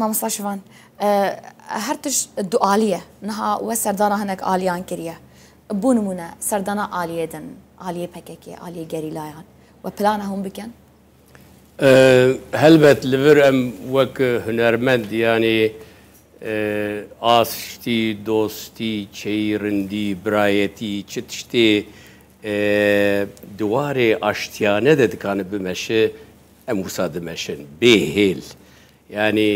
مامۆستا شوان هەرتش دوعالیە نها وە سەردانە هەنێک ئالیان کردە بۆ نمونە سەردانە ئالیێدن ئالیە پەکێکی ئالیە گەریلایان و پلانە هەوم بکەن هەلبەت لەبەر ئەم وەک هونەرمەند ینی ئاشتی دۆستی چەیڕندی برایەتی چ تشتێ دوارێ ئاشتیانە دەدکانە بمەشە ئەم وسا دمەشن بێهێل ینی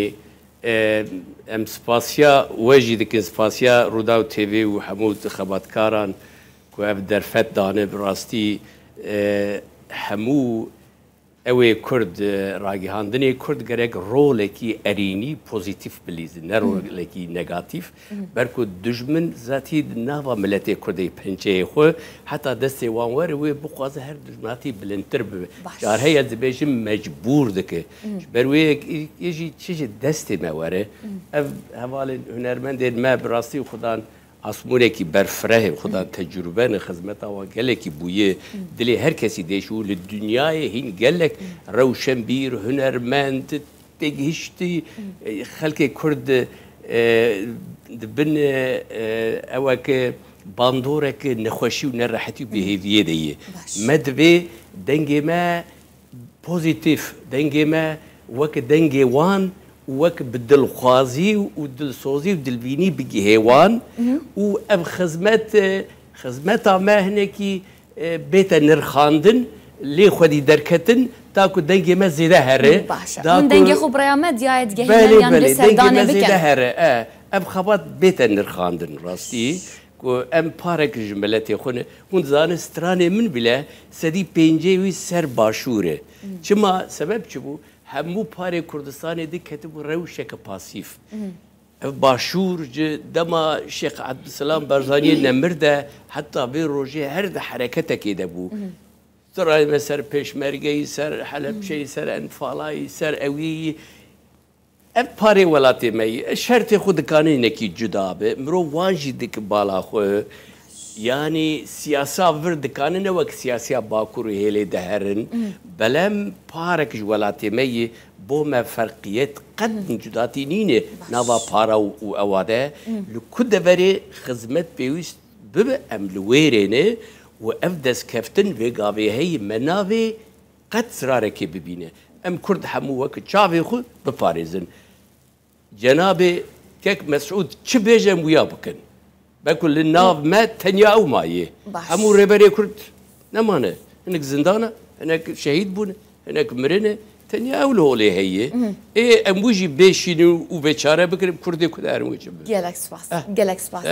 ئەم سپاسیا وەژی دکن سپاسیا ڕوودا و تێڤێ و هەموو خەباتکاران کو ئەف دەرفەت دانێ بڕاستی هەموو ئەوێ کورد ڕاگەهاندنێ کورد گەرەک ڕۆڵێکی ئەرینی پۆزیتیف بلیزن نە ڕۆڵێکی نەگاتیف بەرکو دژمن زاتی ناوا ملەتێ کوردی پەنجەیە خۆ حتا دەستێ وان وەرە وێ بخوازە هەر دژمناتی بلندتر ببێ جار هەیە دەبێژم مەجبور دکە بەروێ یەژی چیژی دەستێ مەوەرە ئەv هەواڵێن هونەرمەندێن مە بڕاستی و خوددان ئاسمونێکی بەرفرەهێ خوددان تەجروبەنە خزمەتەوە گەلێکی بوویە دلێ هەر کەسی دێش و لە دنیاە هین گەلێک ڕەوشەمبیر هونەرمەند پێگەیشتی خەڵکی کورد بن ئەوەکە باندۆرێک نەخۆشی و نەڕەحەتی و بێهێویە دەیە مە دەبێ دەنگێمە پۆزیتیف دەنگێمە وەکە دەنگێ وان وەک بدڵخوازی و دڵسۆزی و دڵبینی بگی هێوان و ئەم خزمەتا مە هەنێکی بێتە نرخاندن لێ خودی دەرکەتن تاکو دەنگێ مە زێدە هەرێ دەنگی خۆ بڕیامە دیایەت گەهێنیان زێدە هەرە ئەم خەبات بێتە نرخاندن ڕاستی ئەم پارێکی ژمەلەتێ خۆنە هون زانە سترانێ من بلە سەدی پێنجێوی سەر باشوورێ چما سەبەب چ بوو هەموو پارێ کوردستانی دکەتبوو ڕەوشێکە پاسیف ئەv باشوور دەما شێخ عەبدولسەلام بەرزانیە نەمردە حتا بێ ڕۆژێ هەردە حرەکەتێکی دەبوو تڕایمە سەر پێشمەرگەی سەر حەلەبچەی سەر ئەنفاڵایی سەر ئەوی ئەv پارێ وڵاتێمەی شەرتێ خۆ دکانینێکی جودا بێ مرۆ وانژی دکە بالاخۆ یانی سیاسا ڤر دکاننە وەک سیاسیا باکوور و هێلێ دەهێرن بەلەم پارێکش وڵاتێمەیە بۆ مە فەرقیەت قەت جوداتی نینێ ناوا پارە و ئەوادە لە کو دەبەرێ خزمەت پێویست ببە ئەم لە وێرێنێ و ئەف دەستکەفتن وێگاوێهەیە مەناوێ قەت سرارێکێ ببینێ ئەم کورد هەموو وەکە چاوێ خۆ بپارێزن جەنابێ کەک مەسعود چ بێژەم ویا بکەن بەکل لە ناو مە تەنیا ئەو مایە هەموو ڕێبەرێ کورد نەمانە هەنێک زیندانە هەنێک شەهید بوون هەنێک مرنە تەنیا ئەو لە هۆڵێ هەیە ئێ ئەم وژی بێشین و بێچارە بکرێن کوردێ کودارم وجب گەلەک سپاس گەلەک سپاس